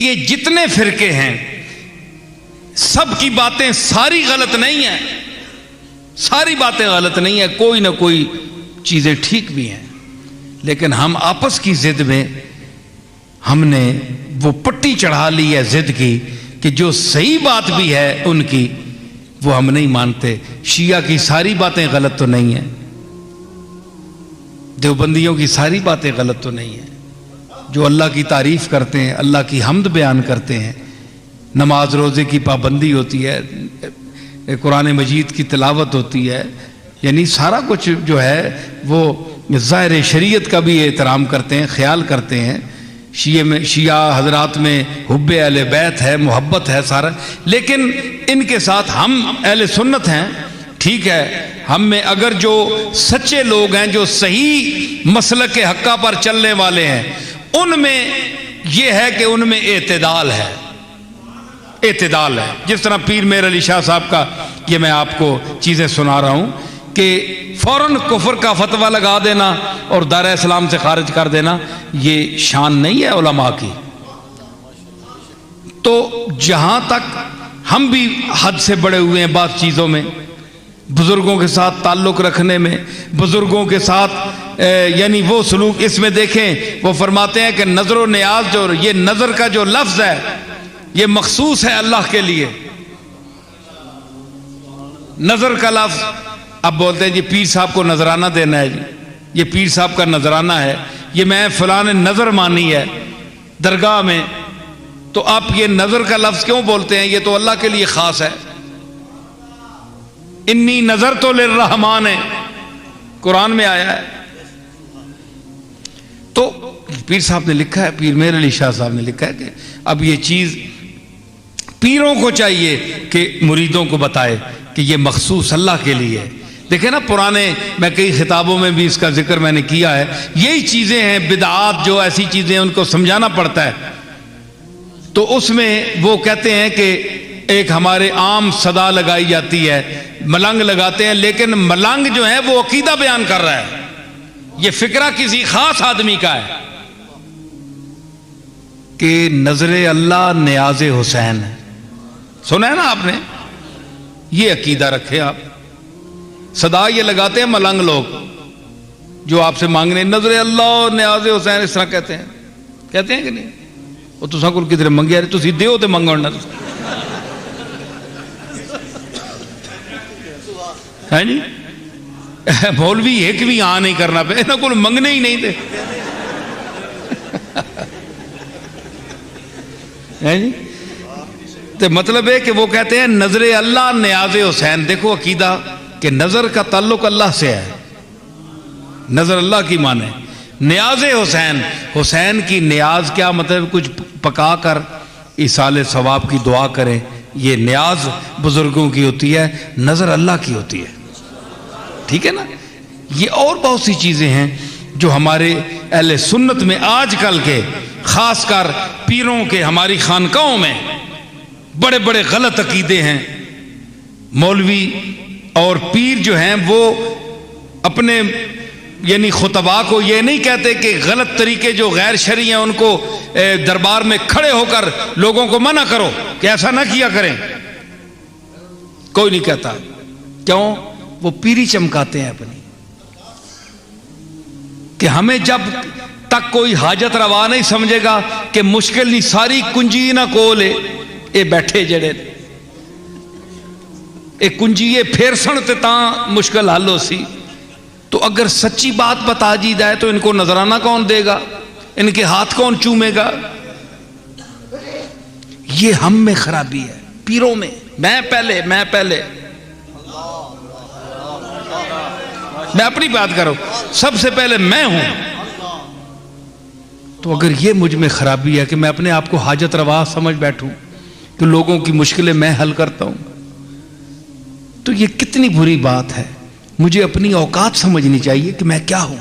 ये जितने फिरके हैं सब की बातें सारी गलत नहीं है, सारी बातें गलत नहीं है, कोई ना कोई चीजें ठीक भी हैं, लेकिन हम आपस की जिद में हमने वो पट्टी चढ़ा ली है जिद की कि जो सही बात भी है उनकी वो हम नहीं मानते। शिया की सारी बातें गलत तो नहीं है, देवबंदियों की सारी बातें गलत तो नहीं है, जो अल्लाह की तारीफ करते हैं, अल्लाह की हम्द बयान करते हैं, नमाज रोज़े की पाबंदी होती है, कुरान मजीद की तिलावत होती है, यानी सारा कुछ जो है वो ज़ाहिर शरीयत का भी एहतराम करते हैं, ख्याल करते हैं। शिया हजरात में हुब्बे अहले बैत है, मोहब्बत है सारा, लेकिन इनके साथ हम अहले सुन्नत हैं, ठीक है। हम में अगर जो सच्चे लोग हैं, जो सही मसलक के हक्का पर चलने वाले हैं, उनमें यह है कि उनमें एतदाल है, एतदाल है। जिस तरह पीर मेर अली शाह साहब का ये मैं आपको चीज़ें सुना रहा हूँ कि फौरन कुफर का फतवा लगा देना और दायरा इस्लाम से खारिज कर देना, ये शान नहीं है उलमा की। तो जहाँ तक हम भी हद से बड़े हुए हैं बात चीज़ों में, बुजुर्गों के साथ ताल्लुक़ रखने में, बुजुर्गों के साथ यानी वो सलूक, इसमें देखें वो फरमाते हैं कि नज़र नियाज, जो ये नज़र का जो लफ्ज़ है ये मखसूस है अल्लाह के लिए, नज़र का लफ्ज़। अब बोलते हैं जी पीर साहब को नजराना देना है, जी ये पीर साहब का नजराना है, ये मैं फलां ने नजर मानी है दरगाह में, तो आप ये नजर का लफ्ज क्यों बोलते हैं? ये तो अल्लाह के लिए खास है। इन्नी नजर तो लिर्रहमान है, कुरान में आया है। तो पीर साहब ने लिखा है, पीर मेर अली शाह साहब ने लिखा है कि अब ये चीज पीरों को चाहिए कि मुरीदों को बताए कि ये मखसूस अल्लाह के लिए है। देखे ना पुराने, मैं कई खिताबों में भी इसका जिक्र मैंने किया है, यही चीजें हैं बिदआत, जो ऐसी चीजें उनको समझाना पड़ता है। तो उसमें वो कहते हैं कि एक हमारे आम सदा लगाई जाती है, मलंग लगाते हैं, लेकिन मलंग जो है वो अकीदा बयान कर रहा है, ये फिक्रा किसी खास आदमी का है कि नजरे अल्लाह नियाज़े हुसैन है। सुना है ना आपने? ये अकीदा रखे आप। सदा ये लगाते हैं मलंग लोग जो आपसे मांगने, नजरे अल्लाह नियाज़े हुसैन, इस तरह कहते हैं कि नहीं? वो तुसा को किधर मंगे यार, तुसी दियो ते मंगो ना है जी। मौलवी एक भी आ नहीं करना पे, इन्हों को मंगने ही नहीं थे है जी। तो मतलब है कि वो कहते हैं नजरे अल्लाह नियाज़े हुसैन। देखो अकीदा कि नजर का ताल्लुक अल्लाह से है, नजर अल्लाह की माने, नियाज़े हुसैन, हुसैन की नियाज क्या मतलब? कुछ पका कर इसाले सवाब की दुआ करें, ये नियाज बुजुर्गों की होती है, नजर अल्लाह की होती है, ठीक है ना। ये और बहुत सी चीजें हैं जो हमारे अहले सुन्नत में आजकल के, खासकर पीरों के, हमारी खानकाहों में बड़े बड़े गलत अकीदे हैं। मौलवी और पीर जो हैं वो अपने यानी खुतबा को ये नहीं कहते कि गलत तरीके जो गैर शरई हैं उनको दरबार में खड़े होकर लोगों को मना करो कि ऐसा ना किया करें, कोई नहीं कहता। क्यों? वो पीरी चमकाते हैं अपनी, कि हमें जब तक कोई हाजत रवा नहीं समझेगा कि मुश्किल नहीं सारी कुंजी ना कोल ये बैठे जड़े ए कुंजीए फेर सन ते ता मुश्किल हल हो सी। तो अगर सच्ची बात बता दी जाए तो इनको नजराना कौन देगा, इनके हाथ कौन चूमेगा? ये हम में खराबी है, पीरों में। मैं अपनी बात करूं, सबसे पहले मैं हूं। तो अगर ये मुझ में खराबी है कि मैं अपने आप को हाजत रवा समझ बैठूं तो लोगों की मुश्किलें मैं हल करता हूं, तो ये कितनी बुरी बात है। मुझे अपनी औकात समझनी चाहिए कि मैं क्या हूं।